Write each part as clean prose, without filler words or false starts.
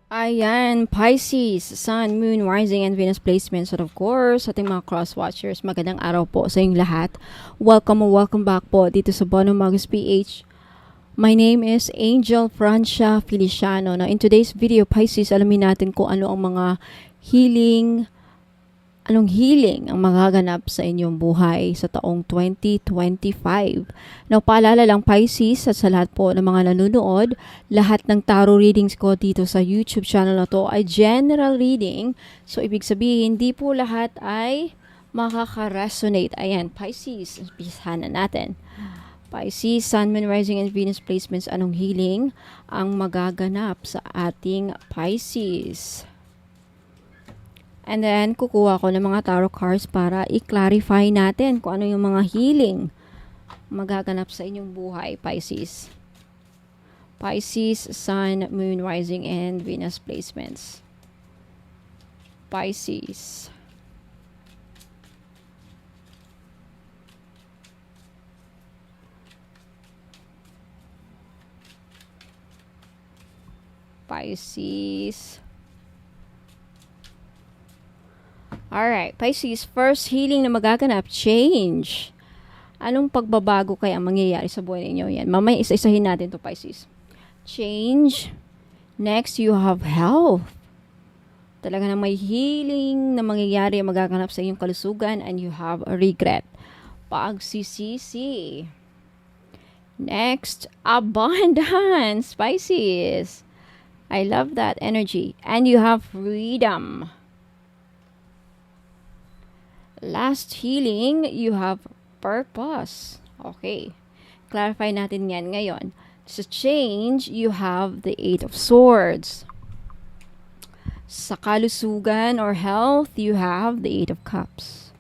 Ayan, Pisces, Sun, Moon, Rising, and Venus placements. And of course, ating mga cross-watchers, magandang araw po sa inyong lahat. Welcome o welcome back po dito sa Bono Magus PH. My name is Angel Francia Feliciano. Now, in today's video, Pisces, alamin natin kung ano ang mga anong healing ang magaganap sa inyong buhay sa taong 2025. Now, paalala lang Pisces at sa lahat po ng mga nanonood, lahat ng tarot readings ko dito sa YouTube channel na to ay general reading. So, ibig sabihin, hindi po lahat ay makaka-resonate. Ayan, Pisces, umpisahan na natin. Pisces, Sun, Moon, Rising, and Venus placements, anong healing ang magaganap sa ating Pisces? And then, kukuha ko ng mga tarot cards para i-clarify natin kung ano yung mga healing magaganap sa inyong buhay, Pisces. Pisces, Sun, Moon, Rising, and Venus placements. Pisces. Pisces. Alright, Pisces, first healing na magaganap, change. Anong pagbabago kaya ang mangyayari sa buhay ninyo? Yan. Mamaya isa-isahin natin to Pisces. Change. Next, you have health. Talaga na may healing na mangyayari ang magaganap sa inyong kalusugan, and you have a regret. Pagsisisi. Next, abundance. Pisces. I love that energy. And you have freedom. Last healing, you have purpose. Okay. Clarify natin yan ngayon. Sa change, you have the Eight of Swords. Sa kalusugan or health, you have the Eight of Cups.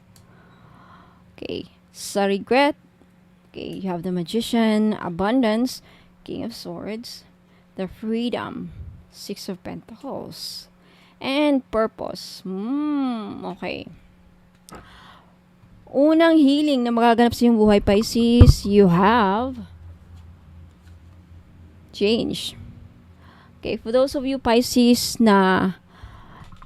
Okay. Sa regret, okay, you have the Magician, abundance, King of Swords, the freedom, Six of Pentacles, and purpose. Okay. Unang healing na magaganap sa iyong buhay, Pisces, you have change. Okay, for those of you, Pisces, na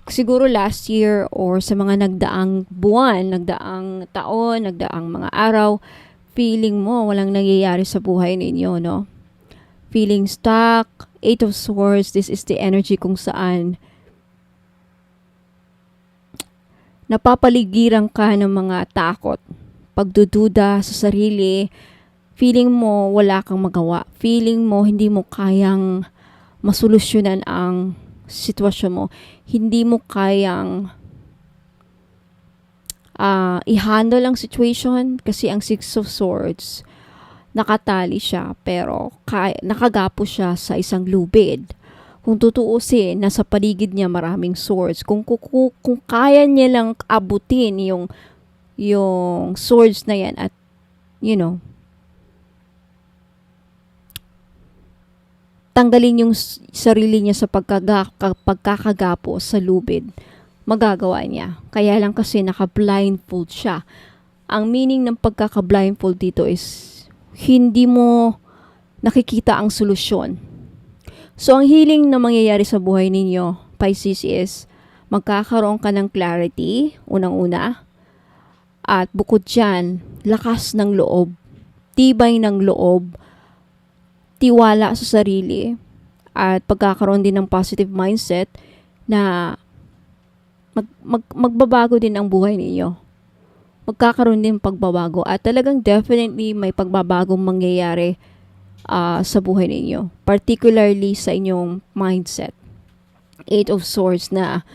siguro last year or sa mga nagdaang buwan, nagdaang taon, nagdaang mga araw, feeling mo walang nangyayari sa buhay ninyo, no? Feeling stuck, Eight of Swords, this is the energy kung saan napapaligiran ka ng mga takot, pagdududa sa sarili, feeling mo wala kang magawa, feeling mo hindi mo kayang masolusyonan ang sitwasyon mo, hindi mo kayang i-handle ang situation kasi ang Six of Swords, nakatali siya pero nakagapo siya sa isang lubid. Kung tutuusin, nasa paligid niya maraming swords. Kung kaya niya lang abutin yung swords na yan at, tanggalin yung sarili niya sa pagkakagapo sa lubid, magagawa niya. Kaya lang kasi naka-blindfold siya. Ang meaning ng pagkaka-blindfold dito is hindi mo nakikita ang solusyon. So, ang healing na mangyayari sa buhay ninyo, Pisces, is magkakaroon ka ng clarity, unang-una. At bukod dyan, lakas ng loob, tibay ng loob, tiwala sa sarili, at pagkakaroon din ng positive mindset na magbabago din ang buhay ninyo. Magkakaroon din pagbabago at talagang definitely may pagbabagong mangyayari sa buhay ninyo, particularly sa inyong mindset. Eight of Swords na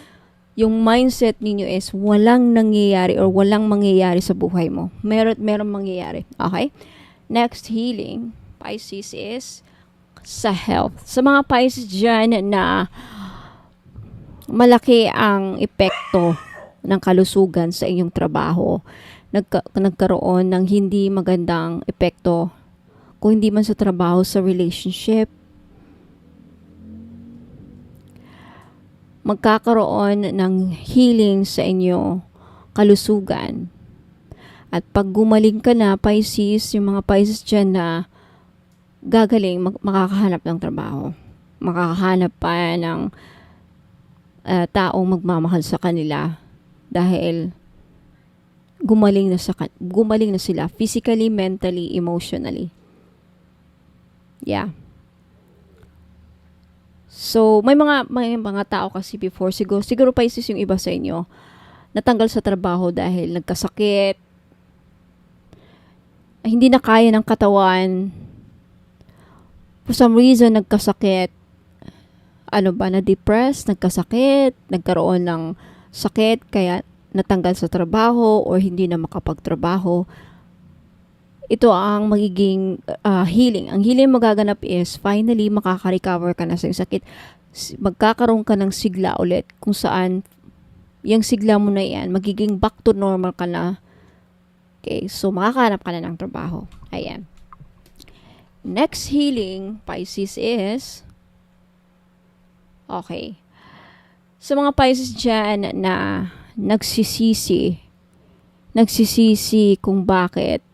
yung mindset ninyo is walang nangyayari or walang mangyayari sa buhay mo. Merong mangyayari. Okay? Next healing, Pisces, is sa health. Sa mga Pisces dyan na malaki ang epekto ng kalusugan sa inyong trabaho, nagkaroon ng hindi magandang epekto, kung hindi man sa trabaho, sa relationship, magkakaroon ng healing sa inyo, kalusugan. At pag gumaling ka na, Pisces, yung mga Pisces dyan na gagaling, makakahanap ng trabaho. Makakahanap pa ng taong magmamahal sa kanila dahil gumaling na sila physically, mentally, emotionally. Yeah. So, may mga tao kasi before, siguro Pisces yung iba sa inyo, natanggal sa trabaho dahil nagkasakit, hindi na kaya ng katawan, for some reason nagkasakit, na-depress, nagkasakit, nagkaroon ng sakit, kaya natanggal sa trabaho or hindi na makapagtrabaho. Ito ang magiging healing. Ang healing magaganap is finally makaka-recover ka na sa sakit. Magkakaroon ka ng sigla ulit kung saan yung sigla mo na yan, magiging back to normal ka na. Okay, so makakahanap ka na ng trabaho. Ayan. Next healing, Pisces is, okay, sa mga Pisces dyan na nagsisisi kung bakit,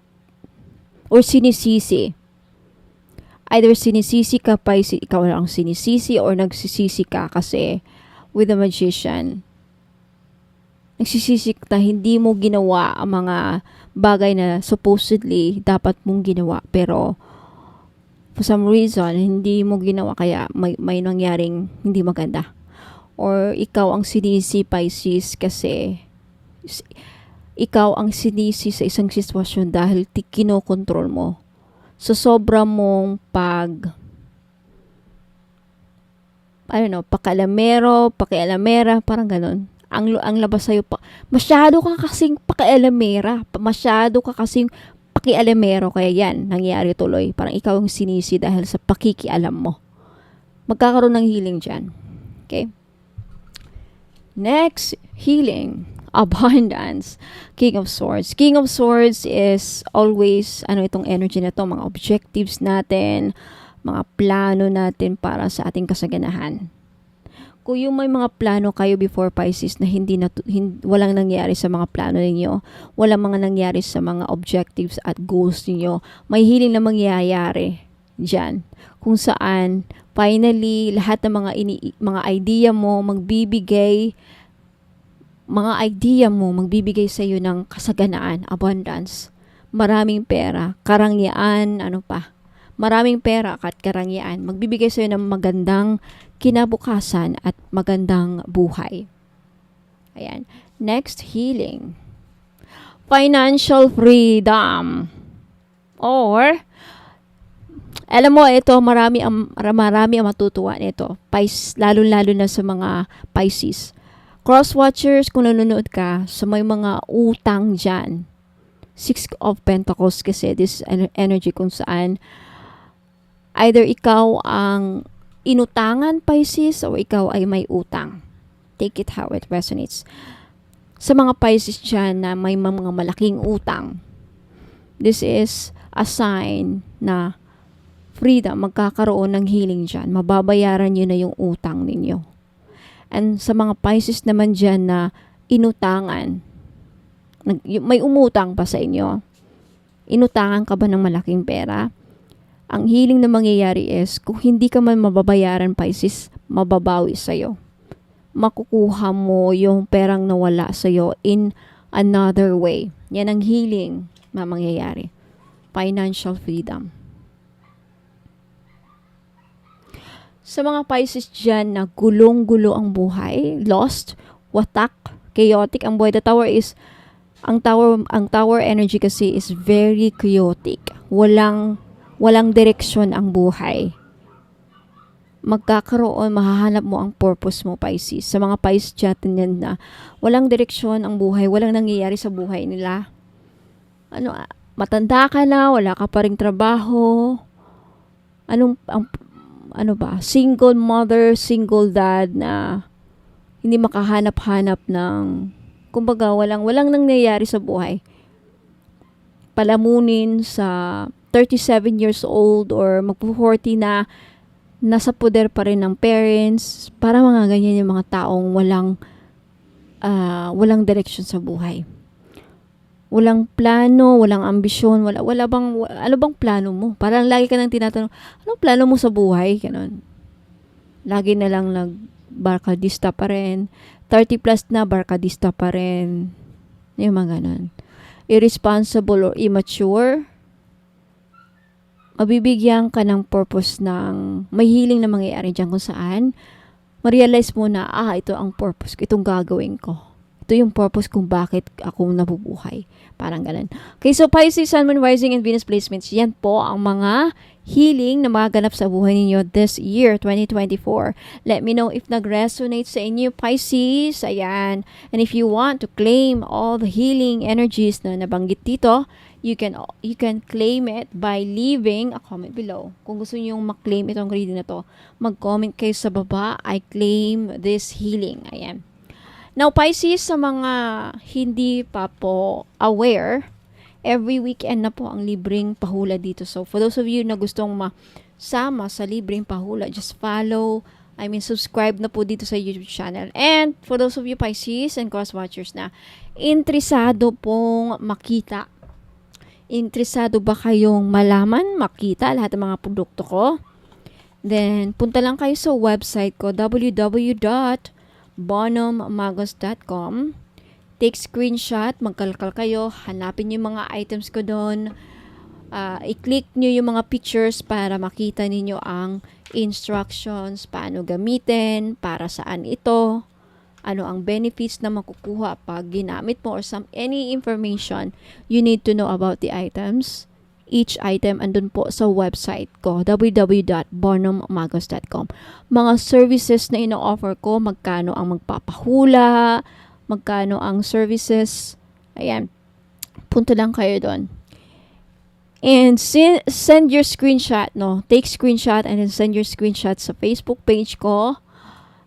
or sinisisi. Either sinisisi ka, Pisces, ikaw lang sinisisi, or nagsisisi ka kasi with the Magician. Nagsisisi ka, hindi mo ginawa ang mga bagay na supposedly dapat mong ginawa, pero for some reason, hindi mo ginawa, kaya may nangyaring hindi maganda. Or ikaw ang sinisi, Pisces, kasi ikaw ang sinisi sa isang sitwasyon dahil kinokontrol mo. So, sobra mong pakialamera, parang ganun. Ang labas sa'yo, masyado ka kasing pakialamera, masyado ka kasing pakialamero, kaya yan, nangyari tuloy. Parang ikaw ang sinisi dahil sa pakikialam mo. Magkakaroon ng healing dyan. Okay? Next, healing. Abundance. King of Swords. King of Swords is always, itong energy na to, mga objectives natin, mga plano natin para sa ating kasaganahan. Kung yung may mga plano kayo before Pisces na walang nangyari sa mga plano ninyo, walang mga nangyari sa mga objectives at goals ninyo, may healing na mangyayari dyan. Kung saan, finally, lahat ng mga idea mo magbibigay sa iyo ng kasaganaan, abundance, maraming pera, karangyaan, maraming pera at karangyaan, magbibigay sa iyo ng magandang kinabukasan at magandang buhay. Ayan. Next, healing. Financial freedom. Or, alam mo, ito, marami ang matutuwa nito. Lalo-lalo na sa mga Pisces. Cross-watchers, kung nanonood ka, sa may mga utang dyan. Six of Pentacles kasi, this energy kung saan either ikaw ang inutangan, Pisces, o ikaw ay may utang. Take it how it resonates. Sa mga Pisces dyan na may mga malaking utang, this is a sign na freedom, magkakaroon ng healing dyan. Mababayaran nyo na yung utang ninyo. And sa mga Pisces naman dyan na inutangan, may umutang pa sa inyo, inutangan ka ba ng malaking pera? Ang healing na mangyayari is, kung hindi ka man mababayaran, Pisces, mababawi sa'yo. Makukuha mo yung perang nawala sa'yo in another way. Yan ang healing na mangyayari. Financial freedom. Sa mga Pisces dyan na gulong-gulo ang buhay, lost, watak, chaotic ang buhay. The Tower is, ang tower energy kasi is very chaotic. Walang direksyon ang buhay. Mahahanap mo ang purpose mo, Pisces. Sa mga Pisces dyan yan na walang direksyon ang buhay, walang nangyayari sa buhay nila. Matanda ka na, wala ka pa ring trabaho. Single mother, single dad na hindi makahanap-hanap ng, kumbaga, walang nangyayari sa buhay. Palamunin sa 37 years old or magpo-40 na, nasa poder pa rin ng parents, para mga ganyan yung mga taong walang direction sa buhay. Walang plano, walang ambisyon, ano bang plano mo? Parang lagi ka nang tinatanong, anong plano mo sa buhay? Ganon. lagi na lang nag-barkadista pa rin. 30 plus na, barkadista pa rin. Yung mga ganun. Irresponsible or immature, mabibigyan ka ng purpose ng may healing na mangyayari dyan kung saan ma-realize mo na, ito ang purpose ko, itong gagawin ko. Ito yung purpose kung bakit ako nabubuhay. Parang ganun. Okay, so Pisces, Sun, Moon, Rising, and Venus placements, yan po ang mga healing na magaganap sa buhay ninyo this year, 2024. Let me know if nag-resonate sa inyo, Pisces. Ayan. And if you want to claim all the healing energies na nabanggit dito, you can claim it by leaving a comment below. Kung gusto niyo mag-claim itong reading na to, mag-comment kayo sa baba, I claim this healing. Ayan. Now, Pisces, sa mga hindi pa po aware, every weekend na po ang libreng pahula dito. So, for those of you na gustong masama sa libreng pahula, just subscribe na po dito sa YouTube channel. And for those of you Pisces and cross-watchers na interesado pong makita, interesado ba kayong malaman, makita lahat ng mga produkto ko? Then, punta lang kayo sa website ko, www.bonhommagos.com. Take screenshot, magkalkal kayo, hanapin yung mga items ko doon. I-click nyo yung mga pictures para makita ninyo ang instructions, paano gamitin, para saan ito, ano ang benefits na makukuha pag ginamit mo, or any information you need to know about the items. Each item andun po sa website ko, www.bonhommagos.com. Mga services na ino-offer ko, magkano ang magpapahula, magkano ang services. Ayan, punta lang kayo doon. And send your screenshot, take screenshot and then send your screenshot sa Facebook page ko.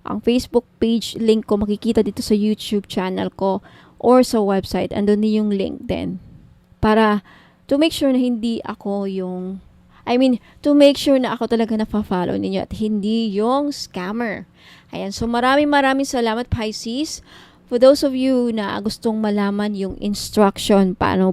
Ang Facebook page link ko makikita dito sa YouTube channel ko or sa website. Andun yung link din. Para to make sure na hindi ako to make sure na ako talaga nafa-follow ninyo at hindi yung scammer. Ayan, so maraming salamat, Pisces. For those of you na gustong malaman yung instruction paano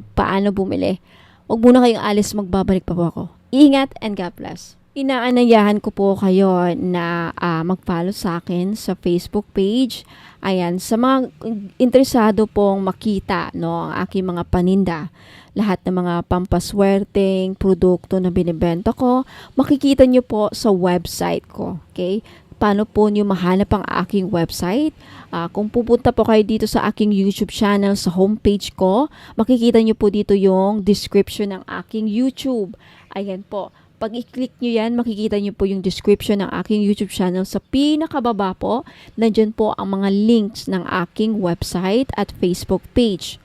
bumili, huwag muna kayong alis, magbabalik pa po ako. Ingat and God bless. Inaanayahan ko po kayo na mag-follow sa akin sa Facebook page. Ayan, sa mga interesado pong makita ang aking mga paninda, lahat ng mga pampaswerteng produkto na binibenta ko, makikita nyo po sa website ko. Okay? Paano po nyo mahanap ang aking website? Kung pupunta po kayo dito sa aking YouTube channel, sa homepage ko, makikita nyo po dito yung description ng aking YouTube. Ayan po. Pag i-click nyo yan, makikita nyo po yung description ng aking YouTube channel. Sa pinakababa po, nandyan po ang mga links ng aking website at Facebook page.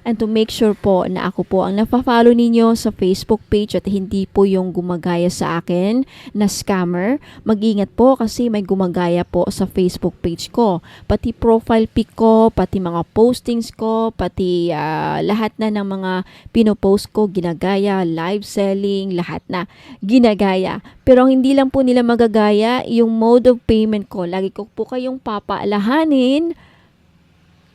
And to make sure po na ako po ang nafa-follow ninyo sa Facebook page at hindi po yung gumagaya sa akin na scammer, mag-ingat po kasi may gumagaya po sa Facebook page ko. Pati profile pic ko, pati mga postings ko, pati lahat na ng mga pinopost ko, ginagaya, live selling, lahat na ginagaya. Pero hindi lang po nila magagaya yung mode of payment ko. Lagi ko po kayong papaalahanin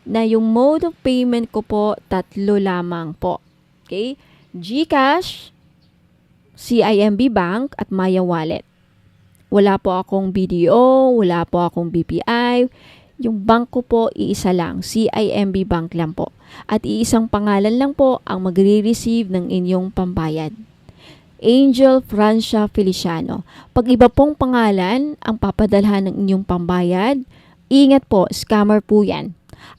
na yung mode of payment ko po, 3 lamang po. Okay? GCash, CIMB Bank, at Maya Wallet. Wala po akong BDO, wala po akong BPI. Yung bank ko po, iisa lang. CIMB Bank lang po. At iisang pangalan lang po ang magre-receive ng inyong pambayad. Angel Francia Feliciano. Pag iba pong pangalan ang papadalhan ng inyong pambayad, ingat po, scammer po yan.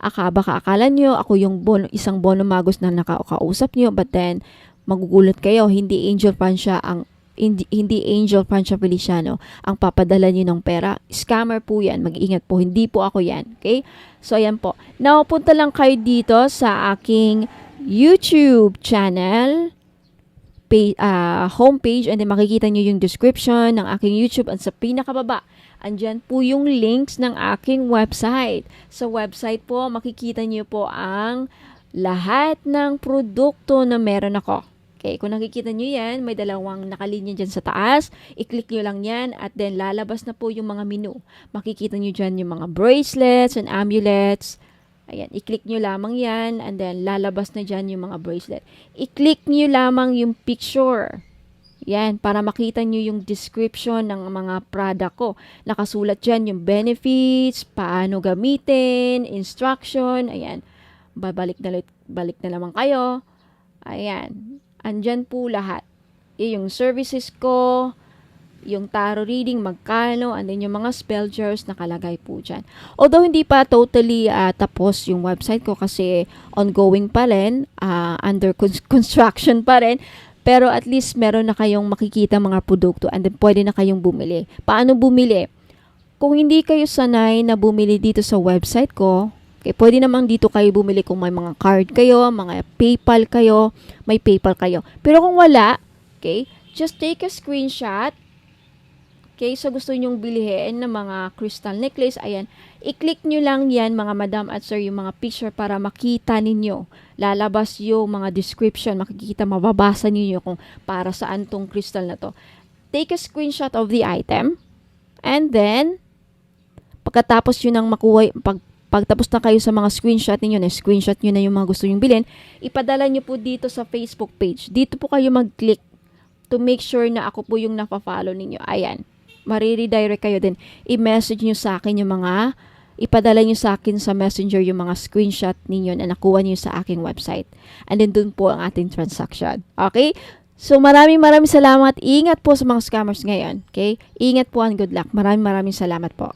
Baka akala nyo ako yung isang Bonhomme Magos na nakakausap nyo, but then magugulat kayo, hindi Angel Francia Feliciano ang papadala nyo ng pera. Scammer po yan, mag-iingat po, hindi po ako yan. Okay? So ayan po. Now, punta lang kayo dito sa aking YouTube channel homepage, and then makikita nyo yung description ng aking YouTube, at sa pinakababa andyan po yung links ng aking website. Sa website po, makikita nyo po ang lahat ng produkto na meron ako. Okay, kung nakikita nyo yan, may dalawang nakalinya dyan sa taas. I-click nyo lang yan at then lalabas na po yung mga menu. Makikita nyo dyan yung mga bracelets and amulets. Ayan, i-click nyo lamang yan and then lalabas na dyan yung mga bracelet. I-click nyo lamang yung picture. Yan, para makita nyo yung description ng mga product ko. Nakasulat dyan yung benefits, paano gamitin, instruction, ayan. Balik na naman kayo. Ayan. Andyan po lahat. Yung services ko, yung tarot reading, magkano, and then yung mga spell jars nakalagay po dyan. Although hindi pa totally tapos yung website ko kasi ongoing pa rin, under construction pa rin, pero at least meron na kayong makikita mga produkto and then pwede na kayong bumili. Paano bumili? Kung hindi kayo sanay na bumili dito sa website ko, okay, pwede namang dito kayo bumili kung may mga card kayo, mga PayPal kayo, may PayPal kayo. Pero kung wala, okay, just take a screenshot. Okay, so gusto nyong bilhin ng mga crystal necklace, ayan, i-click nyo lang yan mga madam at sir, yung mga picture para makita ninyo. Lalabas yung mga description, makikita, mababasa ninyo kung para saan tong crystal na to. Take a screenshot of the item, and then, pagkatapos yun ang makuha, pagtapos na kayo sa mga screenshot ninyo, screenshot nyo na yung mga gusto nyong bilhin, ipadala nyo po dito sa Facebook page. Dito po kayo mag-click to make sure na ako po yung nafa-follow ninyo. Ayan. Mariredirect kayo din. I-message nyo sa akin yung mga, ipadala nyo sa akin sa messenger yung mga screenshot ninyo na nakuha nyo sa aking website. And then dun po ang ating transaction. Okay? So maraming salamat. Ingat po sa mga scammers ngayon. Okay? Ingat po and good luck. Maraming salamat po.